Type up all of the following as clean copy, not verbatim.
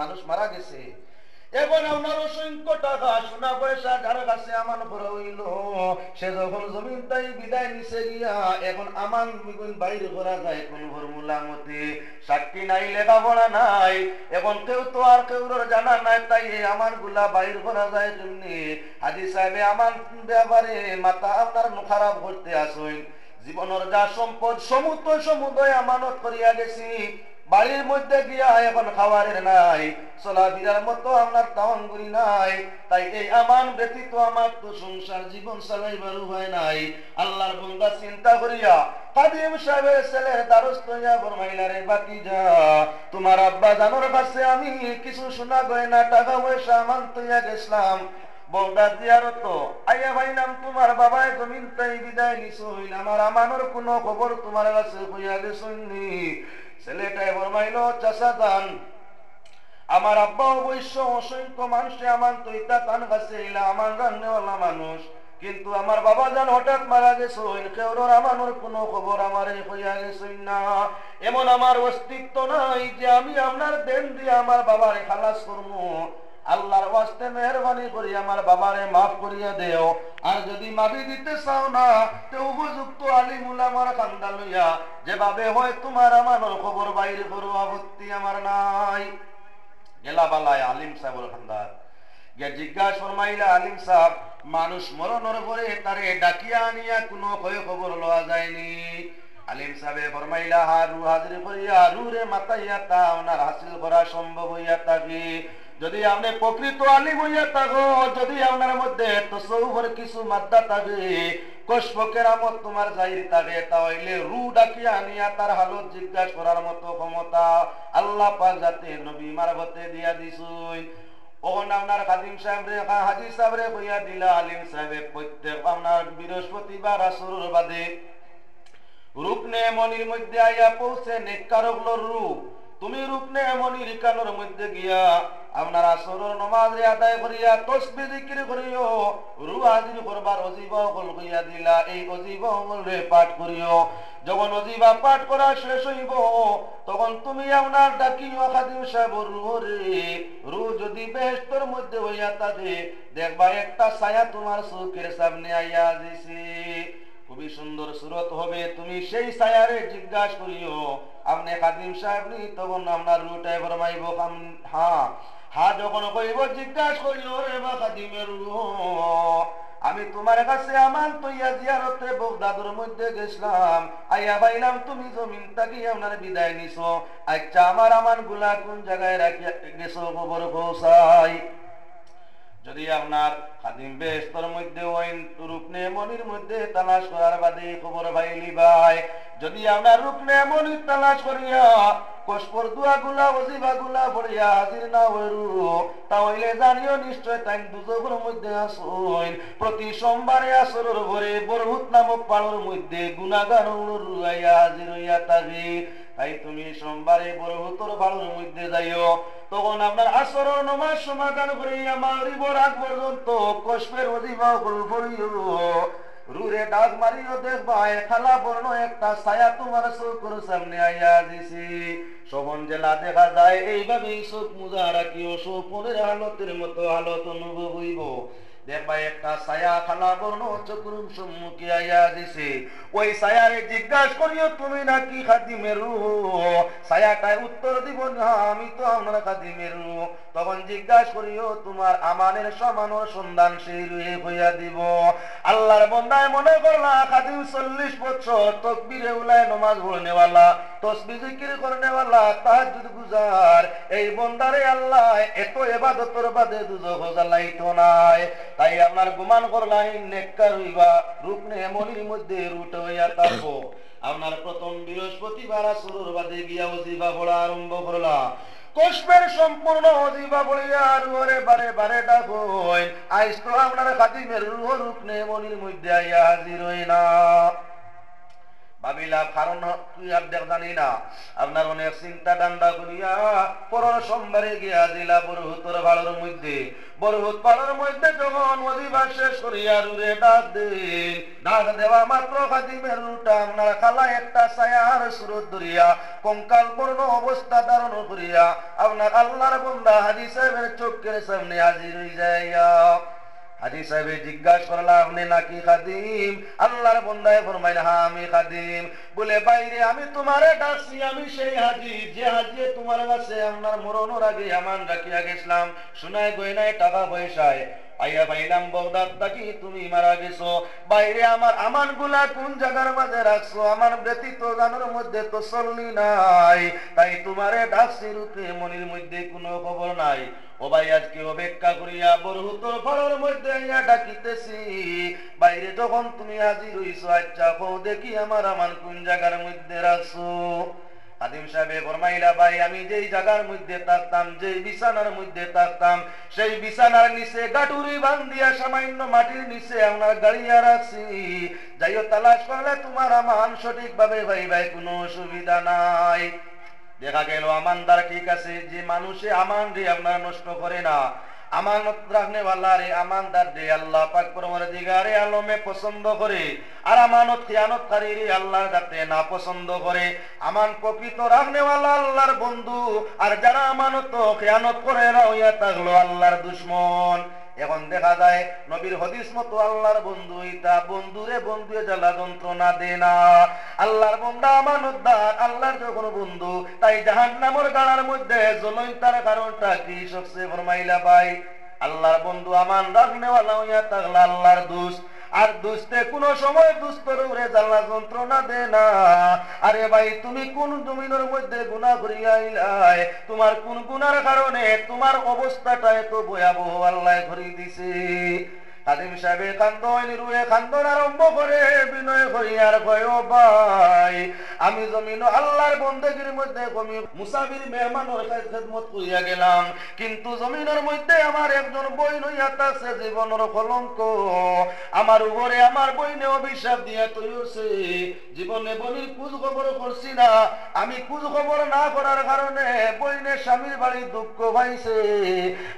মানুষ মারা গেছে, এখন আপনার অসংখ্য টাকা সোনা পয়সা যার কাছে আমান করা হইল, সে যখন জমিন তাই বিদায় নিছে গিয়া এখন আমান বাইরে করা যায় কোন ফর্মুলা মতে? সাক্ষী নাই, লেখাপড়া নাই, এখন কেউ তো আর কেউর জানা নাই, তাই এই আমান গুলা বাইর করা যায় কেমনি? হাজি সাহেবে আমান ব্যাপারে মাথা আপনার খারাপ করতে আসেন। জীবনের যা সম্পদ সমুদয় আমানত করিয়া গেছি, বাড়ির মধ্যে গিয়া এখন খাবারের নাই, চলাফেরার মতো আপনার তাওয়াঙ্গুরি নাই, তাই এই আমান ব্যতীত আমার তো সংসার জীবন চালাইবার উপায় নাই। আল্লাহর বান্দা চিন্তা করিয়া খাদিম সাহেবের ছেলের দ্বারস্থ হইয়া ফরমাইলা, রে বাতিজা, তোমার আব্বা জানোর কাছে আমি কিছু সোনা গয়না টাকা পয়সা আমান তৈয়া গেছিলাম, বলদা জিয়ারত আইয়া ভাইলাম তোমার বাবায় জমিন তাই বিদায় নিছ হইল, আমার আমানোর কোনো খবর তোমার কাছে হইয়া গেছনি? ছেলেটাই ফরমাইল, চাচা দান, আমার আব্বা অবশ্য অসংখ্য মানুষে আমান তৈতা তান কাছে এলা আমান রান্নেওয়ালা মানুষ, কিন্তু আমার বাবা যান হঠাৎ মারা গেছে, কেউর আমানোর কোনো খবর আমার হইয়া গেছে না। এমন আমার অস্তিত্ব নাই যে আমি আপনার দেন দিয়ে আমার বাবারে খালাস করবো। আল্লাহর ওয়াস্তে মেহরবানি করি আমার বাবারে মাফ করিয়া দেও, আর যদি মাফি দিতে চাও না তো উপযুক্ত আলিম উলামার খান্দা লইয়া যেভাবে হয় তোমার আমানোর খবর বাইরে করো, আপত্তি আমার নাই। গেলা বালায় আলিম সাহেবের খান্দার গিয়া জিজ্ঞাসা ফরমাইলা, আলিম সাহেব, মানুষ মরণের পরে তারে ডাকিয়া আনিয়া কোনো ক্ষয় খবর লওয়া যায়নি? আলিম সাহেবে ফরমাইলা, রু হাজির করিয়া রুরে মাতাইয়া তা ওনার হাসিল করা সম্ভব হইয়া থাকে। যদি আপনি প্রকৃত আলিম হইয়া থাকো, যদি আপনার মধ্যে তসৌফের কিছু মাদ্দা থাকে, কসব কেরামত তোমার জাহির থাকে, তাহলে রু ডাকিয়া আনিয়া তার হালত জিজ্ঞাসা করার মতো ক্ষমতা আল্লাহ পাক যাতে নবী মারফতে দিয়া দিছুই। ওখানে আপনার খাদিম সাহেব রে হাজি সাহেব রে কইয়া দিলা, আলিম সাহেবে প্রত্যেক আপনার বৃহস্পতিবার আসরের বাদে রুকনে মনির মধ্যে আইয়া পৌঁছে নেককারকলর রূপ, তুমি রুকনে মনির কানোর মধ্যে গিয়া আপনার আসরের নামাজ রে আদায় করিয়া তাসবিহ জিকির করিও, রু হাজির করবার অজিবা হল কইয়া দিলা, এই অজিবা হল রে পাঠ করিও। যখন অজিবা পাঠ করা শেষ হইব তখন তুমি আপনার ডাকিও খাদিম সাহেব রু রে, রু যদি বেহেশতের মধ্যে হইয়া থাকে দেখবা একটা ছায়া তোমার চোখের সামনে আইয়া দিছে, খুবই সুন্দর সুরত হবে, তুমি সেই ছায়ারে জিজ্ঞাসা করিও আপনি খাদিম সাহেব নি? তখন আপনার রুটাই ফরমাইব হ্যাঁ হ্যাঁ, যখন কইব জিজ্ঞাসা করিও, রে বা খাদিমের রু, আমি তোমার কাছে আমান তৈয়া জিয়ারতে বগদাদের মধ্যে গেছিলাম, আইয়া পাইলাম তুমি জমিন তাকি আপনার বিদায় নিছো, আচ্ছা আমার আমান গুলা কোন জায়গায় রাখিয়া গেছো খবর পৌঁছাই। যদি আপনার খাদিম বেহেশতের মধ্যে ওইন রুকনে মনির মধ্যে তালাশ করার বাদে খবর পাইলি ভাই, যদি আপনার রুকনে মনির তালাশ করিয়া কসপর দুয়া গুলা ওজিবা গুলা পড়িয়া হাজির না হইরু, তাহলে জানিও নিশ্চয় তাই দুজকের মধ্যে আসুন। প্রতি সোমবারে আসরের ভরে বরহুত নামক পাড়ের মধ্যে গুনাগার রুয়াইয়া হাজির হইয়া থাকি, তাই তুমি সোমবারে বরহুতর পাড়ের মধ্যে যাইও, তখন আপনার আসরের নামাজ সমাধান করিয়া মাগরিবের আগ পর্যন্ত কসপের ওজিবা পড়িও, রুরে ডাক মারিও দেখবা খালা বর্ণ একটা ছায়া তোমার চোখের সামনে আইয়া দিছি। শোভন জেলা দেখা যায় এইভাবেই চোখ মুজা রাখিও, স্বপ্নের হালতের মতো হালত অনুভব হইব, দেখবা একটা ছায়া খালা বর্ণ চোখের সম্মুখে আইয়া দিছে, ওই ছায়ারে জিজ্ঞাসা করিও তুমি নাকি খাদিমের রূহ? ছায়াটায় উত্তর দিব, না আমি তো আমার খাদিমের রূহ। তখন জিজ্ঞাসা করিও তোমার আমানের সমানোর সন্ধান সেই রুহে হইয়া দিব। আল্লাহর বন্দায় মনে করলা খাদিম 40 বছর তাকবীরে উলায় নামাজ পড়নেওয়ালা, তাসবিহ জিকির করনেওয়ালা, তাহাজ্জুদ গুজার, এই বন্দারে আল্লাহ এত ইবাদতের বাদে দুজখ জ্বালাইতো নাই, তাই আপনার গুমান করলাই নেককার হইবা, রুকনে মনির মধ্যে রুট হইয়া থাকবো। আপনার প্রথম বৃহস্পতিবার আসরের বাদে গিয়া ওজিফা পড়া আরম্ভ করলা, কসবের সম্পূর্ণ ওজিফা পড়িয়া রুহরে বারে বারে ডাকই, আইজ তো আপনার খাদিমের রুহ রুকনে মনির মধ্যে আইয়া হাজির হই না। ভাবিলাম কারণ তুই আর দেখ জানি না আপনার অনেক চিন্তা ডান্ডা করিয়া পরের সোমবারে গিয়া দিলা বরহুতর ভাড়ার মধ্যে বরহুত পাড়ার মধ্যে যখন অধিবাস শেষ করিয়া রুরে ডাক দিন ডাক দেওয়া মাত্র খাদিমের রুটা আপনার খালা একটা ছায়ার সুরত ধরিয়া কঙ্কাল পূর্ণ অবস্থা ধারণ করিয়া আপনার আল্লাহর বান্দা হাজী সাহেবের চোখের সামনে হাজির হয়ে যাইয়া হাজী সাহেব জিজ্ঞাসা করলা আপনি নাকি খাদিম আল্লাহর বান্দায় ফরমাইল হ্যাঁ আমি খাদিম বলে বাইরে আমি তোমারে ডাকছি আমি সেই হাজী যে হাজী তোমার কাছে আপনার মরণের আগে আমান রাখিয়া গেছিলাম সোনায় গয়নায় টাকা পয়সায় আইয়া পাইলাম বগদাদ থাকি তুমি মারা গেছো বাইরে আমার আমান গুলা কোন জায়গার মাঝে রাখছো আমার ব্যতীত জানার মধ্যে তো চললি নাই তাই তোমারে ডাকছি রূপে মনির মধ্যে কোনো খবর নাই ও ভাই আজকে অপেক্ষা করিয়া বরহুতর পাড়ার মধ্যে আইয়া ডাকিতেছি বাইরে যখন তুমি হাজির হইছো আচ্ছা কও দেখি আমার আমান কোন জায়গার মধ্যে রাখছো খাদিম সাহেব ফরমাইলা ভাই আমি যেই জায়গার মধ্যে থাকতাম যেই বিছানার মধ্যে থাকতাম সেই বিছানার নিচে গাটুরি বান্ধিয়া সামান্য মাটির নিচে আপনার গাড়িয়া রাখছি যাইও তালাশ করলে তোমার আমান সঠিক ভাবে ভাই ভাই কোনো অসুবিধা নাই দেখা গেল আমানদার ঠিক আছে যে মানুষে আমান রে আপনার নষ্ট করে না আমানত রাখনে वाला রে আমানদার রে আল্লাহ পাক পরওয়ারদিগারে আলমে পছন্দ করে আর আমানত খিয়ানতকারী রে আল্লাহর কাছে না পছন্দ করে আমান প্রকৃত রাখনে वाला আল্লাহর বন্ধু আর যারা আমানত খিয়ানত করে না হইয়া থাকলো আল্লাহর দুশমন এখন দেখা যায় নবীর হাদিস মতো আল্লাহর বন্ধু ইতা বন্ধুরে বন্ধুয়ে জ্বালা যন্ত্রণা দে না আল্লাহর বান্দা আমানতদার আল্লাহর যখন বন্ধু তাই জাহান্নামের গাড়ার মধ্যে জ্বলন তার কারণটা কি সবচেয়ে ফরমাইলা ভাই আল্লাহর বন্ধু আমান রাখনে वाला হইয়া থাকলে আল্লাহর দোস্ত আর দুস্তে কোন সময় দুস্তর উপরে জ্বালা যন্ত্রণা দে না আরে ভাই তুমি কোন জমিনের মধ্যে গুনাহ করিয়া আইলাই তোমার কোন গুনার কারণে তোমার অবস্থাটা এত ভয়াবহ আল্লাহ করে দিছে খাদিম সাহেব কান্দন রুয়ে কান্দন আরম্ভ করে বিনয় করিয়ার কয় ও ভাই আমি জমিন আল্লাহর বন্দেগীর মধ্যে কমি মুসাফির মেহমানের খেদমত করিয়া গেলাম কিন্তু জমিনের মধ্যে আমার একজন বই নইয়া আছে জীবনের কলঙ্ক আমার উপরে আমার বইনে অভিশাপ দিয়া তৈরছে জীবনে বনির খোঁজ খবর করছি না আমি খোঁজ খবর না করার কারণে বইনে স্বামীর বাড়ি দুঃখ পাইছে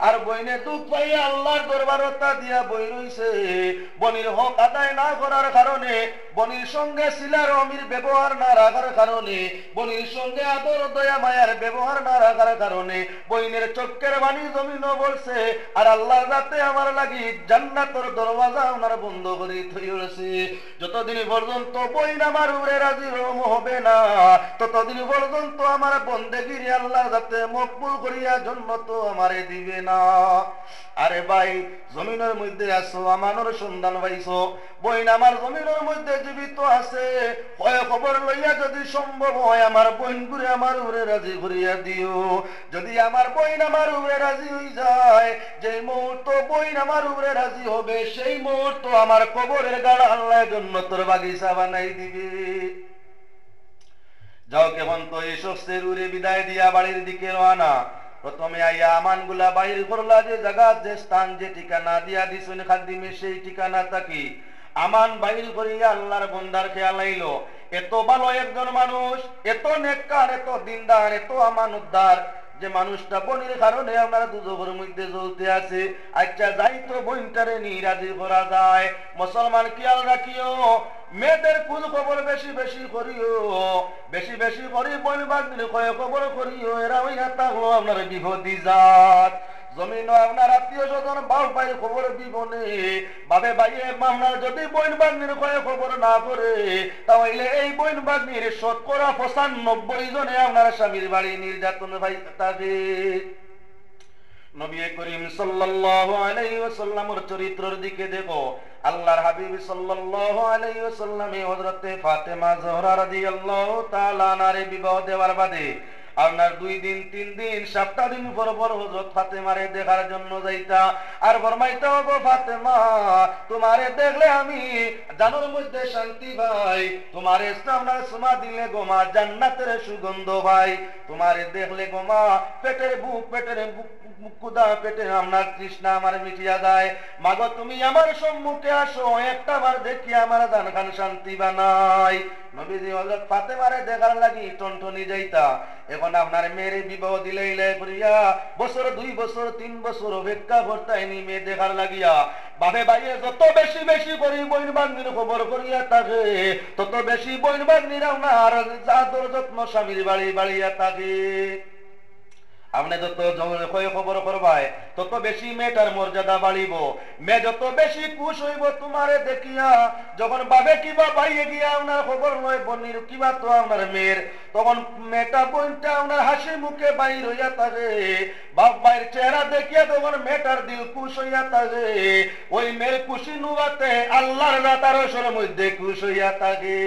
আর বইনে দুঃখ পাইয়া আল্লাহর দরবারতা দিয়া বই বনির হক আদায় না করার কারণে বনির সঙ্গে শিলার অমির ব্যবহার না রাখার কারণে বনির সঙ্গে আদর দয়া মায়ার ব্যবহার না রাখার কারণে বইনের চক্কের বাণী জমিন বলছে আর আল্লাহর রাতে আমার লাগি জান্নাতের দরওয়াজা ওনার বন্ধ করে থইছে যতদিন পর্যন্ত বইন আমার উপরে রাজি হবে না ততদিন পর্যন্ত আমার বন্দেগীর আল্লাহর রাতে মকবুল করিয়া জান্নাত আমারে দিবে না আরে ভাই জমিনের মধ্যে আছো আমানোর সন্ধান পাইছো বইন আমার জমিনের মধ্যে জীবিত আছে হয় খবর লইয়া যদি সম্ভব হয় আমার বইন ঘুরে আমার উপরে রাজি করিয়া দিও যদি আমার বইন আমার উপরে রাজি হয়ে যায় যে মুহূর্ত বইন আমার উপরে রাজি হবে সেই মুহূর্ত আমার কবরের গাড়া আল্লাহ জান্নাতের বাগিচা বানাই দিবে যাও কেমন তো এই শস্যের উড়ে বিদায় দিয়া বাড়ির দিকে রওনা প্রথমে আইয়া আমান গুলা বাইর করলা যে জায়গা যে স্থান যে ঠিকানা দিয়া দিছেন খাদিমে সেই ঠিকানা থাকি আমান বাইর করিয়া আল্লাহর বান্দার খেয়াল আইলো এত ভালো একজন মানুষ এত নেককার এত দিনদার এত আমানতদার যে মানুষটা বনির কারণে আমরা দুজকের মধ্যে জ্বলতে আছে আচ্ছা যাই তো বইনটারে নিরাজি করা যায় মুসলমান খেয়াল রাখিও মেয়েদের খোঁজ খবর বেশি বেশি করিও বেশি বেশি করি বইন বাগদিন কয় খবর করিও এরা ওই থাকলো আপনার বিপদী জাত জমিন আপনার আত্মীয় স্বজন বাপ ভাইয়ের খবর বিবনে বাবে ভাইয়ে আপনার যদি বইন বাগনির কয়ে খবর না করে তাহলে এই বইন বাগনির 95% জনে আপনার স্বামীর বাড়ি নির্যাতন ভাই থাকে নবী করিম সাল্লাল্লাহু আলাইহি ওয়াসাল্লামের চরিত্রের দিকে দেখো আল্লাহর হাবিব সাল্লাল্লাহু আলাইহি ওয়াসাল্লামে হযরতে ফাতেমা জোহরা রাদিয়াল্লাহু তাআলা আনহার বিবাহ দেওয়ার বাদে আপনার 2 দিন 3 দিন 7 দিন পর পর হযরত ফাতেমারে দেখার জন্য যাইতা আর ফরমাইতা গো ফাতেমা তোমারে দেখলে আমি জানের মধ্যে শান্তি ভাই তোমারে সামনে সুমা দিলে গোমা জান্নাতের সুগন্ধ ভাই তোমারে দেখলে গোমা পেটের বুক ক্ষুধা পেটে আপনার তৃষ্ণা আমার মিটিয়া যায়। মাগো তুমি আমার সম্মুখে আসো, একটা বার দেখি আমার দান খান শান্তি বানাই। নবীজি হযরত ফাতেমারে দেখার লাগি টনটনি যাইতা। এখন আপনার মেয়ের বিবাহ দিলে করিয়া বছর 2 বছর 3 বছর অপেক্ষা করতাইনি মেয়ে দেখার লাগিয়া। বাপে বাইয়ে যত বেশি বেশি করি বইন বান্দির খবর করিয়া থাকে, তত বেশি বইন বান্দির আপনার আদর যত্ন স্বামীর বাড়ি বাড়িয়া থাকে। আপনি যত খবর করবাই তত বেশি মেয়েটার মর্যাদা বাড়িব। মেয়ে যত বেশি খুশ হইব তোমারে দেখিয়া, যখন বাবে কিবা বাইয়ে গিয়া আপনার খবর নয় বনির কিবা তো আপনার মেয়ের, তখন মেয়েটা বোনটা আপনার হাসি মুখে বাইর হইয়া থাকে। বাপ ভাইয়ের চেহারা দেখিয়া তখন মেয়েটার দিল খুশ হইয়া থাকে। ওই মেয়ের খুশি নুবাতে আল্লাহর রাতার সরের মধ্যে খুশ হইয়া থাকে।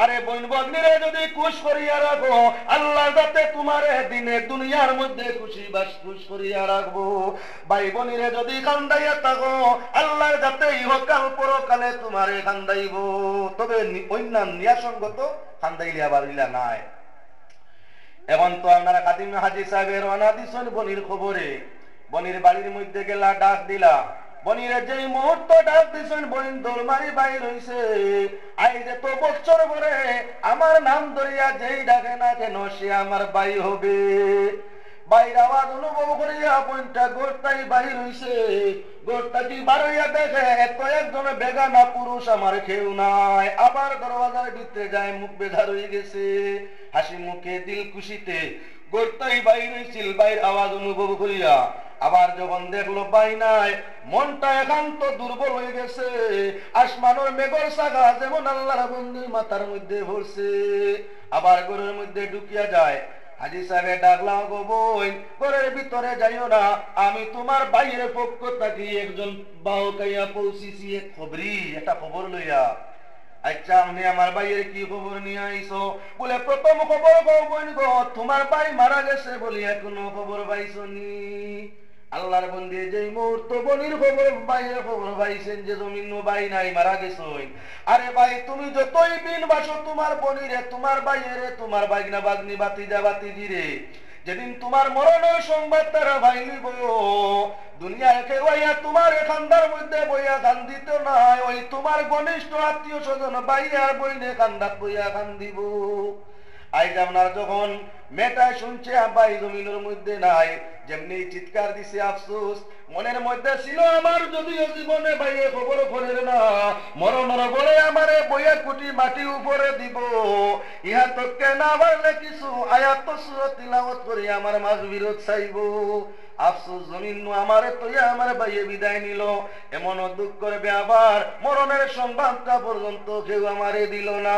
আরে বোন বগ্নিরে যদি খুশ করিয়া রাখো, আল্লাহ যাতে তোমারে দিনে দুনিয়ার মধ্যে খুশি বাস খুশ করিয়া রাখবো। ভাই বোনিরে যদি কান্দাইয়া থাকো, আল্লাহ যাতে ইহকাল পরকালে তোমারে কান্দাইব। তবে অন্যান্য নিয়াসঙ্গত কান্দাইলে আবার ইলা নাই। এখন তো আপনারা কাদিম হাজি সাহেবের রওনা দিছেন বনির খবরে। বনির বাড়ির মধ্যে গেলা, ডাক দিলা। বনিরে যেই মুহূর্ত ডাক দিছেন বনির দোলমারি বাইর হইছে। আই যে তো বছর পরে আমার নাম ধরিয়া যেই ডাকে না কেন সে আমার ভাই হবে। বাইর আওয়াজ অনুভব করিয়া বোনটা গোরতাই বাহির হইছে। গোরতাটি বার হইয়া দেখে এত একজন বেগানা পুরুষ আমার কেউ নাই। আবার দরওয়াজার ভিতরে যায়, মুখ বেজার হয়ে গেছে। হাসি মুখে দিল খুশিতে গোরতাই বাইর হইছিল। বাইর আওয়াজ অনুভব করিয়া আবার যখন দেখলো বাই নাই, মনটা একান্ত দুর্বল হয়ে গেছে। আসমানের মেঘর সাগা যেমন আল্লাহর বন্দির মাথার মধ্যে ভরছে। আবার ঘরের মধ্যে ঢুকিয়া যায়। হাজি সাহেব ডাকলাম, গো বোন ঘরের ভিতরে যাইও না, আমি তোমার বাইরের পক্ষ থাকি একজন বাহকাইয়া পৌঁছিছি খবরি, একটা খবর লইয়া। আচ্ছা আপনি আমার ভাইয়ের কি খবর নিয়ে আইছো? বলে প্রথম খবর গো বোন গো, তোমার ভাই মারা গেছে বলি এখনো খবর পাইছো নি? আল্লাহর বন্দি যেই মুহূর্ত বনির খবর ভাইয়ের খবর পাইছেন যে জমিন ভাই নাই মারা গেছই। আরে ভাই তুমি যতই দিন বাসো তোমার বনিরে, তোমার ভাইয়েরে, তোমার বাইগনা বাগনি বাতিজা বাতিজি রে, যেদিন তোমার মরণের সংবাদ তারা ভাই নিব, দুনিয়ায় কেউ তোমার খান্দার মধ্যে বইয়া কান্দিত নাই, ওই তোমার ঘনিষ্ঠ আত্মীয় স্বজন ভাই আর বইনে কান্দাত বইয়া কান্দিব। আইজ আপনার যখন মেয়েটা শুনছে আব্বাই জমিনের মধ্যে নাই, যেমনি চিৎকার দিছে আফসোস মনের মধ্যে ছিল, আমার যদিও জীবনে ভাইয়ে খবর করে না, মরণের পরে আমারে বইয়া কুটি মাটি উপরে দিব। ইহা তোকে না পারলে কিছু আয়াত সূরা তিলাওয়াত করে আমার মাগফিরাত চাইব। আফসোস জমিন আমারে তৈয়া আমার ভাইয়ে বিদায় নিল, এমন দুঃখ করবে আবার মরণের সংবাদটা পর্যন্ত কেউ আমারে দিল না।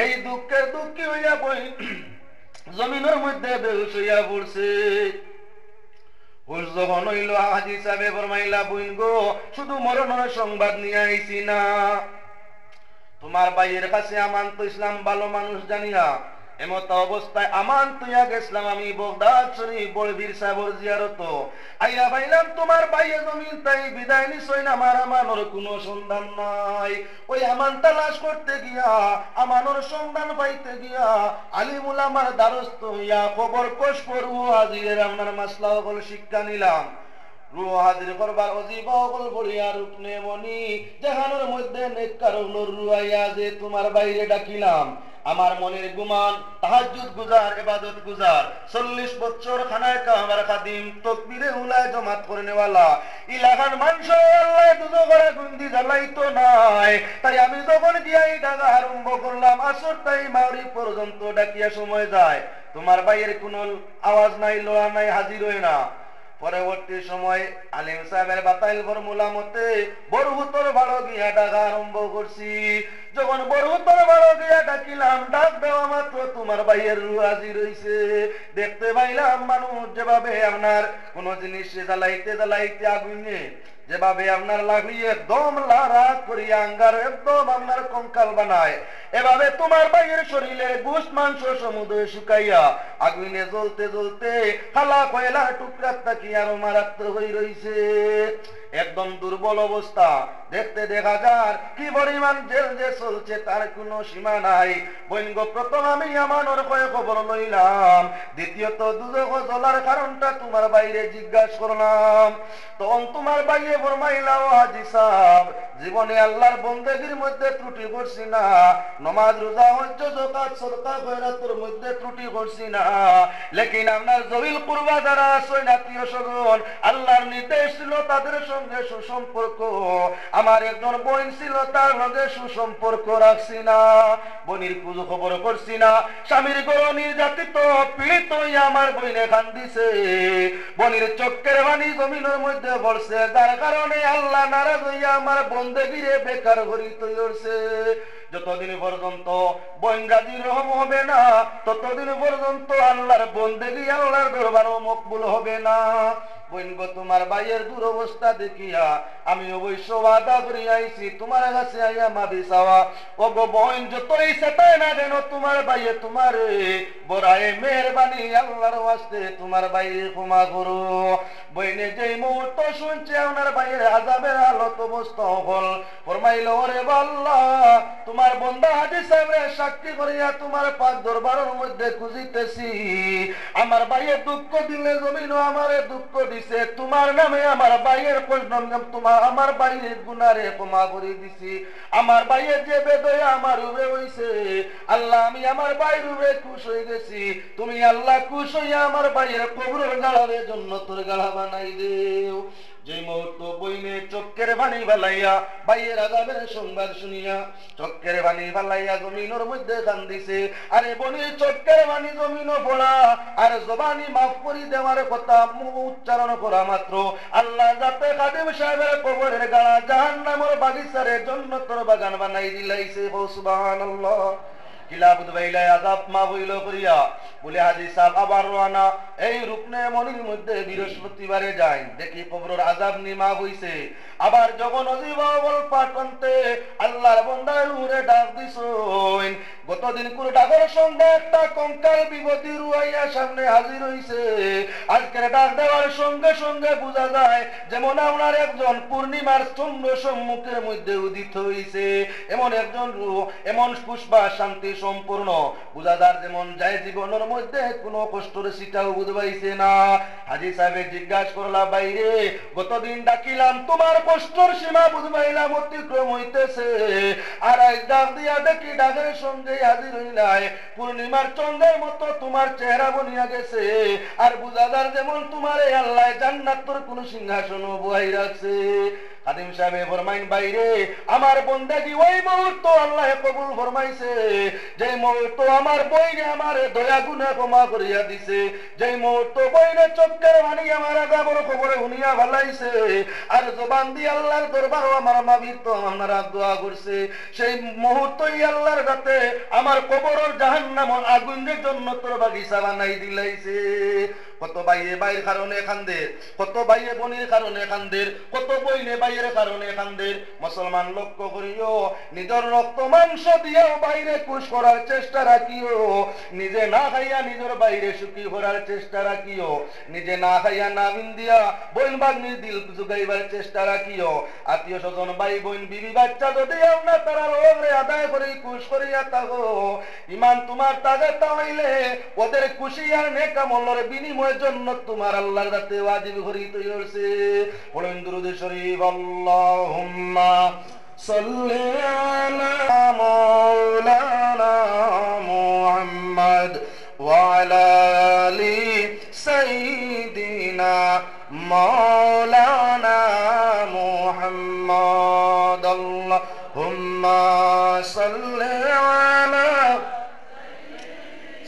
এই দুঃখের দুঃখী হইয়া বই জমিনের মধ্যে বেহুশ হইয়া পড়ছে। হুশ যখন হইল, হাজি সাহেব ফরমাইলা, বইন গো শুধু মরণের সংবাদ নিয়ে আইছি না, তোমার ভাইয়ের কাছে আমানত ইসলাম ভালো মানুষ জানিয়া এমত অবস্থায় আমানত হইয়া গেছিলাম আমি বগদাদ শরীফ বড়বীর সাহেবের জিয়ারত। আইয়া পাইলাম তোমার ভাইয়ে জমিন তাই বিদায় নিছই না, আমার আমানোর কোনো সন্ধান নাই। ওই আমান তালাশ করতে গিয়া, আমানোর সন্ধান পাইতে গিয়া আলিম উলামার দ্বারস্থ হইয়া খবর কোষ করু হাজিরের আপনার মাসলা হল শিক্ষা নিলাম। রুহ হাজির করবার অজিবা হল বলিয়া রূপনে মনি জাহানের মধ্যে নেককার হলো রুয়াইয়া যে তোমার বাইরে ডাকিলাম। আমার মনের গুমান তাহাজ্জুদ গুজার, ইবাদত গুজার, 40 বছর খানায় কামার খাদিম, তাকবীরে উলায় জমাত করে নেওয়ালা, ইলাকার মানুষ আল্লাহ দুজো করে গুন্দি জ্বালাইতো নাই। তাই আমি যখন গিয়া এই ডাকা আরম্ভ করলাম, আসর তাই মাগরিব পর্যন্ত ডাকিয়া সময় যায়, তোমার ভাইয়ের কোনো আওয়াজ নাই, লোয়া নাই, হাজির হয় না। পরবর্তী সময় আলিম সাহেবের বাতাইল ফর্মুলা মতে বরহুতর বাড়ো গিয়া ডাকা আরম্ভ করছি। যখন বরহুতর বাড়ো গিয়া ডাকিলাম, ডাক দেওয়া মাত্র তোমার ভাইয়ের রূহ হাজির হইছে। দেখতে পাইলাম মানুষ যেভাবে আপনার কোন জিনিস জ্বালাইতে জ্বালাইতে আগুনে যেভাবে আপনার লাগিয়ে একদম লারাত করিয়া আঙ্গার একদম আপনার কঙ্কাল বানায়, এভাবে তোমার ভাইয়ের শরীরে গোশত মাংস সমুদ্র শুকাইয়া আগুনে জ্বলতে জ্বলতে খালা কয়লা টুকরা তাকি আরো মারাত্মক হয়ে রইছে। একদম একদম দুর্বল অবস্থা। দেখতে দেখা যার কি পরিমাণ জেল যে চলছে তার কোনো সীমা নাই। বৈনগ প্রথম আমি আমানোর কয়ে খবর লইলাম, দ্বিতীয়ত দুজক জ্বলার কারণটা তোমার বাইরে জিজ্ঞাসা করলাম। তখন তোমার বাইরে ফরমাইলা, ও হাজী সাহেব, জীবনে আল্লাহর বন্দেগীর মধ্যে ত্রুটি করছি না, নমাজ রোজা হজ্জ যাকাত সদকা খয়রাতের মধ্যে ত্রুটি করছি না, লেকিন আপনার জবিল কুরবা যারা আছেন আত্মীয় স্বজন, আল্লাহর নির্দেশ ছিল তাদের সঙ্গে সুসম্পর্ক। আমার একজন বোন ছিল, তার সঙ্গে সুসম্পর্ক রাখছি না, বোনের খোঁজ খবর করছি না, স্বামীর গরু নির্যাতিত পীড়িত হইয়া আমার বইনে কান্দিছে, বোনের চোখের পানি জমিনের মধ্যে পড়ছে, যার কারণে আল্লাহ নারাজ হইয়া আমার বন্দেগীরে বেকার করিতে হইছে। যতদিন পর্যন্ত বৈরাজি রহম হবে না, ততদিন পর্যন্ত আল্লাহর বন্দেগী আল্লাহর দরবারও মকবুল হবে না। বৈন গো, তোমার ভাইয়ের দুরবস্থা দেখিয়া আমি অবশ্য ওয়াদা করি আইছি তোমার কাছে আইয়া মাফি চাওয়া। ও গো বোন, যতই সেটাই না কেন তোমার ভাইয়ে তোমারে বড়ায় মেহরবানি আল্লাহর ওয়াস্তে তোমার ভাইয়ের ক্ষমা করো। বইনে যেই মুহূর্ত শুনছে ওনার ভাইয়ের আযাবের হালত অবস্থা হল, ফরমাইল, ওরে আল্লাহ, তোমার বান্দা হাজী সাহেবের সাক্ষী করিয়া তোমার পাক দরবারের মধ্যে খুঁজিতেছি, আমার ভাইয়ের দুঃখ দিলে জমিনও আমারে দুঃখ দিছে, তোমার নামে আমার ভাইয়ের তোমার আমার ভাইয়ের গুনারে ক্ষমা করে দিছি, আমার ভাইয়ের যে বেদয়া আমার রূপে হইছে, আল্লাহ আমি আমার ভাইয়ের রূপে খুশ হয়ে গেছি, তুমি আল্লাহ খুশ হইয়া আমার ভাইয়ের কবরের গাড়ার জন্য তোর গাড়া বানাই দেও। যে মুহূর্ত বইনে চোখের পানি বালাইয়া ভাইয়ের আযাবের সংবাদ শুনিয়া চোখের পানি বালাইয়া জমিনের মধ্যে কান্দিছে। আরে বনির চোখের পানি জমিনও পড়া আর জবানি মাফ করে দেওয়ার কথা মুখ উচ্চারণ করা মাত্র আল্লাহ যাতে খাদিম সাহেবের কবরের গাড়া জাহান্নামের বাগিচারে জান্নাতের বাগান বানাই দিলাইছে। সুবহানাল্লাহ। কিলা বুধবাইলা আযাব মা হইল করিয়া বলে হাজী সাহেব আবার রওনা। এই রুকনে মনির মধ্যে বৃহস্পতিবারে যায়, দেখি কবরের আযাব নিমা হইছে। আবার যখন অজিবাবল পাঠনতে আল্লাহর বান্দার উরে ডাক দিছেন, গতদিন কোন ডাকের সঙ্গে একটা কঙ্কাল বিপত্তি রুয়াইয়া সামনে হাজির হইছে। আজকের ডাক দেওয়ার সঙ্গে সঙ্গে বোঝা যায় যেমন আপনার একজন পূর্ণিমার চন্দ্র সম্মুখের মধ্যে উদিত হইছে, এমন একজন রূপ, এমন পুষ্পা শান্তি সম্পূর্ণ বোঝা যার যেমন যায় জীবনের মধ্যে কোনো কষ্টের সিটাও বুঝবাইছে না। হাজী সাহেব জিজ্ঞাসা করলা, বাইরে গতদিন ডাকিলাম তোমার কষ্টের সীমা বুঝবাইলাম অতিক্রম হইতেছে, আর আজ ডাক দিয়া দেখি ডাকের সঙ্গে হাজির হইলাই, পূর্ণিমার চন্দ্রের মতো তোমার চেহারা বনিয়া গেছে, আর বোঝা যার যেমন তোমার আল্লাহ জান্নাতের কোন সিংহাসন বহাই রাখছে। খাদিম সাহেব ফরমাইন, বাইরে আমার বন্দেগী ওই মুহূর্ত আল্লাহ কবুল ফরমাইছে, যে মুহূর্ত আমার বইনে আমার দয়া গুনাহ ক্ষমা করিয়া দিছে, যে মুহূর্ত বইনে চোখের পানি আমার আযাবের খবরে শুনিয়া ভালাইছে, আর জবান দিয়ে আল্লাহর দরবারে আমার মাফির তো আপনারা দোয়া করছে, সেই মুহূর্তই আল্লাহর কাছে আমার কবরের জাহান্নাম আগুনের জান্নাতের বাগিচা বানাই দিলাইছে। কত ভাইয়ে ভাইয়ের কারণে কান্দে, কত ভাইয়ে বোনের কারণে কান্দে, কত বইনে ভাইয়ের কারণে কান্দে। মুসলমান লক্ষ্য করিও, নিজের রক্ত মাংস দিয়েও বাইরে খুশ করার চেষ্টা রাখিও, নিজে না খাইয়া নিজের বাইরে সুখী করার চেষ্টা রাখিও, নিজে না খাইয়া না বিন্দিয়া বোন বাগ্নির দিল জুগাইবার চেষ্টা রাখিও। আত্মীয় স্বজন ভাই বোন বিবি বাচ্চা যদি আপনার তারা লোকরে আদায় করে খুশ করিয়া থাকো, ইমান তোমার তাজা হইলে ওদের খুশি আর নেক আমলের বিনিময় জন্য তোমার আল্লাহর কাছে ওয়াজিব করিতে হইছে। পড়েন দুরূদ শরীফ, আল্লাহুম্মা সাল্লি আলা মাওলানা মুহাম্মদ ওয়া আলা আলি সাইয়্যিদিনা মাওলানা মুহাম্মদ। আল্লাহুম্মা সাল্লি আলা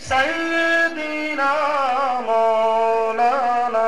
সাইয়্যিদিনা মাওলানা